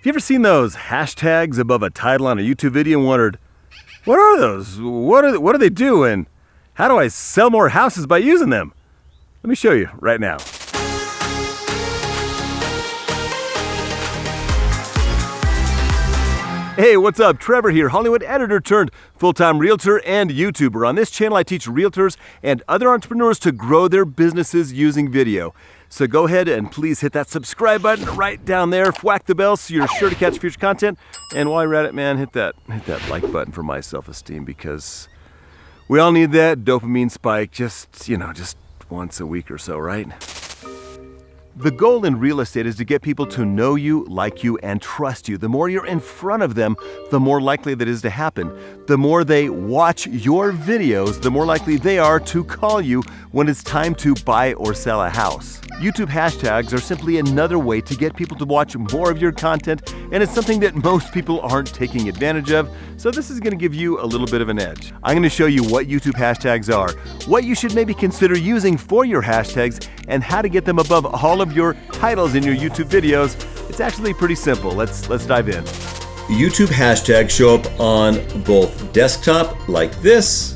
you ever seen those hashtags above a title on a YouTube video and wondered, what are those? What do they do? And how do I sell more houses by using them? Let me show you right now. Hey, what's up? Trevor here, Hollywood editor turned full-time realtor and YouTuber. On this channel, I teach realtors and other entrepreneurs to grow their businesses using video. So go ahead and please hit that subscribe button right down there. Whack the bell so you're sure to catch future content. And while you're at it, man, hit that like button for my self-esteem, because we all need that dopamine spike just once a week or so, right? The goal in real estate is to get people to know you, like you, and trust you. The more you're in front of them, the more likely that is to happen. The more they watch your videos, the more likely they are to call you when it's time to buy or sell a house. YouTube hashtags are simply another way to get people to watch more of your content, and it's something that most people aren't taking advantage of, so this is going to give you a little bit of an edge. I'm going to show you what YouTube hashtags are, what you should maybe consider using for your hashtags, and how to get them above all of your titles in your YouTube videos. It's actually pretty simple. Let's dive in. YouTube hashtags show up on both desktop like this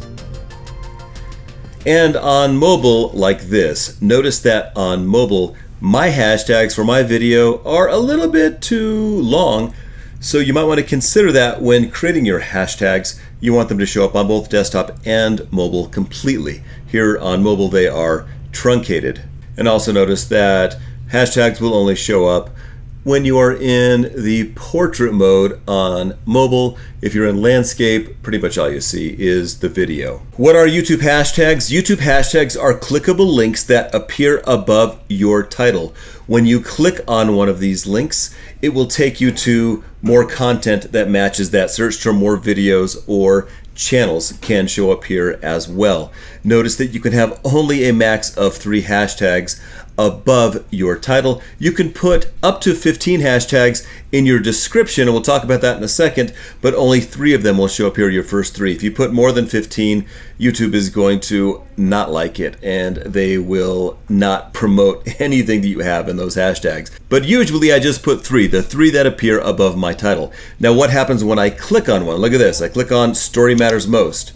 and on mobile like this. Notice that on mobile, my hashtags for my video are a little bit too long, so you might want to consider that when creating your hashtags. You want them to show up on both desktop and mobile completely. Here on mobile, they are truncated. And also notice that hashtags will only show up when you are in the portrait mode on mobile. If you're in landscape, pretty much all you see is the video. What are YouTube hashtags? YouTube hashtags are clickable links that appear above your title. When you click on one of these links, it will take you to more content that matches that search term. More videos or channels can show up here as well. Notice that you can have only a max of 3 hashtags above your title. You can put up to 15 hashtags in your description, and we'll talk about that in a second, but only 3 of them will show up here, your first 3. If you put more than 15, YouTube is going to not like it, and they will not promote anything that you have in those hashtags. But usually I just put 3, the 3 that appear above my title. Now what happens when I click on one? Look at this. I click on Story Matters Most.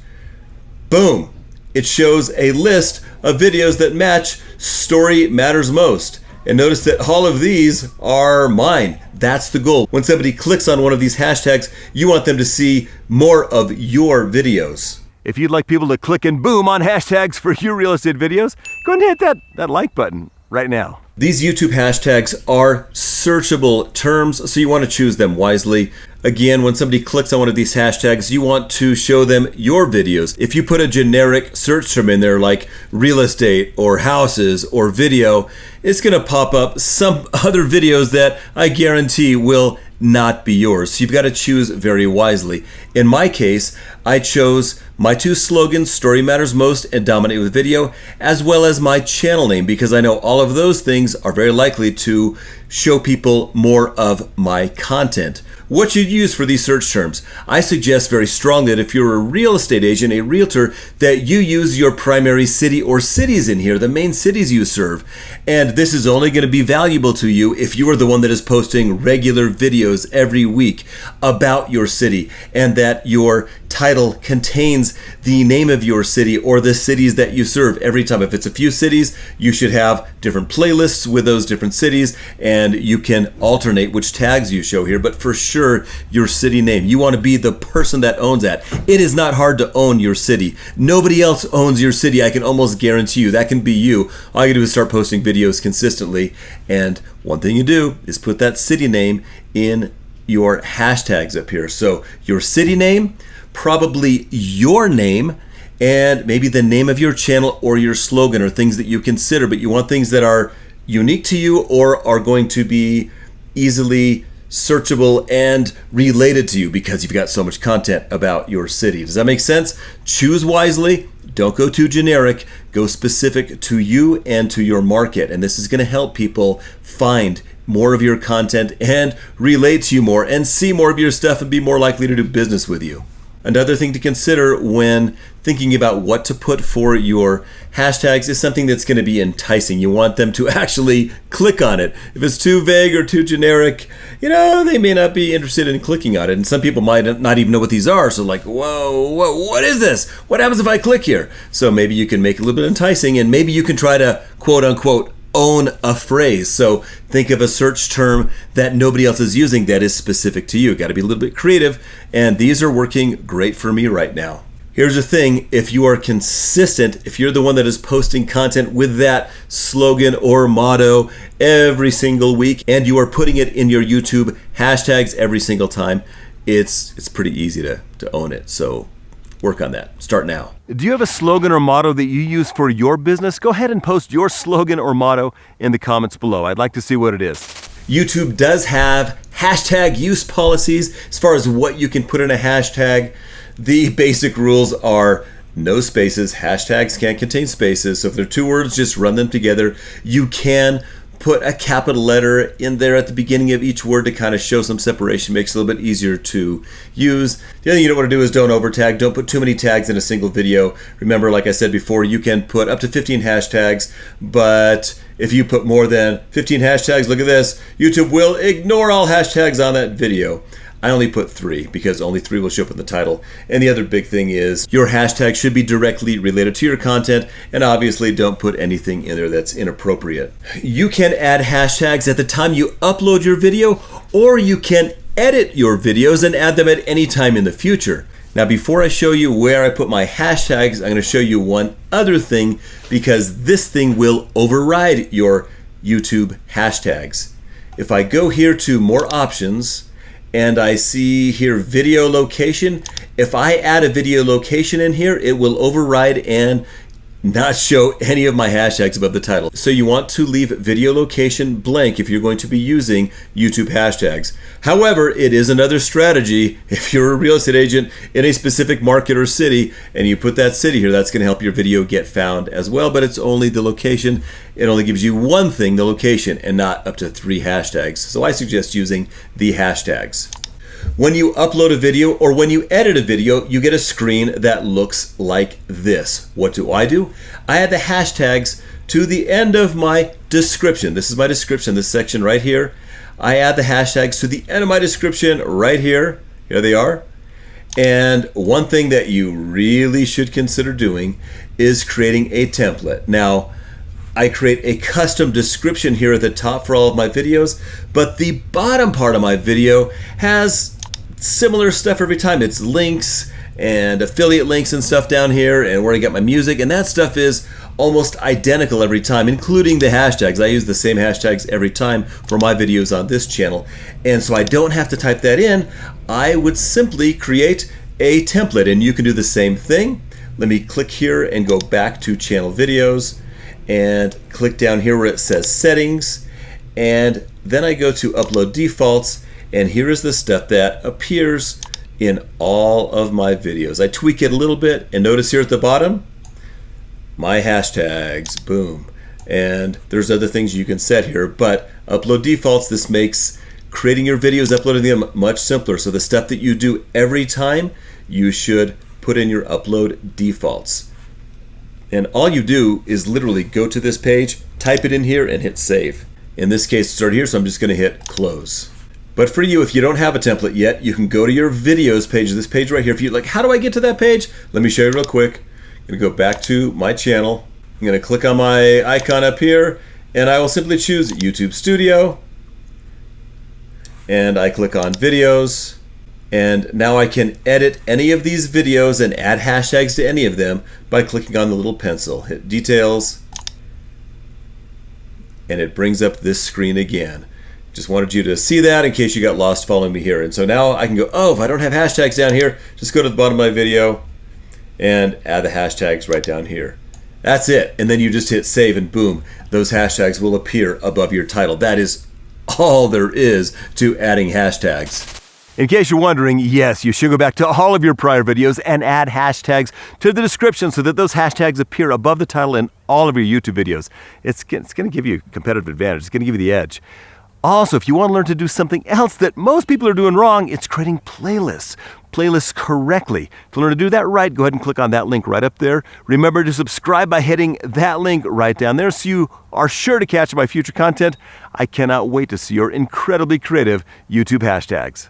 Boom! It shows a list of videos that match Story Matters Most. And notice that all of these are mine. That's the goal. When somebody clicks on one of these hashtags, you want them to see more of your videos. If you'd like people to click and boom on hashtags for your real estate videos, go ahead and hit that like button right now. These YouTube hashtags are searchable terms, so you want to choose them wisely. Again, when somebody clicks on one of these hashtags, you want to show them your videos. If you put a generic search term in there like real estate or houses or video, it's going to pop up some other videos that I guarantee will not be yours. So you've got to choose very wisely. In my case, I chose my 2 slogans, Story Matters Most and Dominate with Video, as well as my channel name, because I know all of those things are very likely to show people more of my content. What should you use for these search terms? I suggest very strongly that if you're a real estate agent, a realtor, that you use your primary city or cities in here, the main cities you serve. And this is only going to be valuable to you if you are the one that is posting regular videos every week about your city, and that your title contains the name of your city or the cities that you serve every time. If it's a few cities, you should have different playlists with those different cities, and you can alternate which tags you show here, but for sure your city name. You want to be the person that owns that. It is not hard to own your city. Nobody else owns your city. I can almost guarantee you that can be you. All you do is start posting videos consistently, and one thing you do is put that city name in your hashtags up here. So your city name, probably your name, and maybe the name of your channel or your slogan or things that you consider, but you want things that are unique to you or are going to be easily searchable and related to you because you've got so much content about your city. Does that make sense? Choose wisely. Don't go too generic. Go specific to you and to your market. And this is going to help people find more of your content and relate to you more and see more of your stuff and be more likely to do business with you. Another thing to consider when thinking about what to put for your hashtags is something that's going to be enticing. You want them to actually click on it. If it's too vague or too generic, they may not be interested in clicking on it. And some people might not even know what these are. So like, whoa, what is this? What happens if I click here? So maybe you can make it a little bit enticing, and maybe you can try to quote unquote own a phrase. So think of a search term that nobody else is using that is specific to you. Got to be a little bit creative, and these are working great for me right now. Here's the thing, if you are consistent, if you're the one that is posting content with that slogan or motto every single week, and you are putting it in your YouTube hashtags every single time, it's pretty easy to own it. So work on that. Start now. Do you have a slogan or motto that you use for your business? Go ahead and post your slogan or motto in the comments below. I'd like to see what it is. YouTube does have hashtag use policies as far as what you can put in a hashtag. The basic rules are no spaces. Hashtags can't contain spaces. So if they're two words, just run them together. You can put a capital letter in there at the beginning of each word to kind of show some separation, makes it a little bit easier to use. The other thing you don't want to do is don't over tag. Don't put too many tags in a single video. Remember, like I said before, you can put up to 15 hashtags, but if you put more than 15 hashtags, look at this, YouTube will ignore all hashtags on that video. I only put 3 because only 3 will show up in the title. And the other big thing is your hashtag should be directly related to your content, and obviously don't put anything in there that's inappropriate. You can add hashtags at the time you upload your video, or you can edit your videos and add them at any time in the future. Now, before I show you where I put my hashtags, I'm going to show you one other thing, because this thing will override your YouTube hashtags. If I go here to more options, and I see here video location, if I add a video location in here, it will override and not show any of my hashtags above the title. So you want to leave video location blank if you're going to be using YouTube hashtags. However, it is another strategy. If you're a real estate agent in a specific market or city and you put that city here, that's going to help your video get found as well, but it's only the location. It only gives you one thing, the location, and not up to 3 hashtags. So I suggest using the hashtags. When you upload a video or when you edit a video, you get a screen that looks like this. What do? I add the hashtags to the end of my description. This is my description, this section right here. I add the hashtags to the end of my description right here. Here they are. And one thing that you really should consider doing is creating a template. Now, I create a custom description here at the top for all of my videos, but the bottom part of my video has similar stuff every time. It's links and affiliate links and stuff down here, and where I get my music, and that stuff is almost identical every time, including the hashtags. I use the same hashtags every time for my videos on this channel, and so I don't have to type that in. I would simply create a template, and you can do the same thing. Let me click here and go back to channel videos and click down here where it says settings, and then I go to upload defaults, and here is the stuff that appears in all of my videos. I tweak it a little bit, and notice here at the bottom, my hashtags, boom. And there's other things you can set here, but upload defaults, this makes creating your videos, uploading them much simpler. So the stuff that you do every time, you should put in your upload defaults. And all you do is literally go to this page, type it in here, and hit save. In this case, it's already here, so I'm just gonna hit close. But for you, if you don't have a template yet, you can go to your videos page, this page right here. If you're like, how do I get to that page? Let me show you real quick. I'm gonna go back to my channel. I'm gonna click on my icon up here, and I will simply choose YouTube Studio. And I click on videos. And now I can edit any of these videos and add hashtags to any of them by clicking on the little pencil. Hit details, and it brings up this screen again. Just wanted you to see that in case you got lost following me here. And so now I can go, oh, if I don't have hashtags down here, just go to the bottom of my video and add the hashtags right down here. That's it. And then you just hit save, and boom, those hashtags will appear above your title. That is all there is to adding hashtags. In case you're wondering, yes, you should go back to all of your prior videos and add hashtags to the description so that those hashtags appear above the title in all of your YouTube videos. It's going to give you a competitive advantage. It's going to give you the edge. Also, if you want to learn to do something else that most people are doing wrong, it's creating playlists. playlists correctly. To learn to do that right, go ahead and click on that link right up there. Remember to subscribe by hitting that link right down there so you are sure to catch my future content. I cannot wait to see your incredibly creative YouTube hashtags.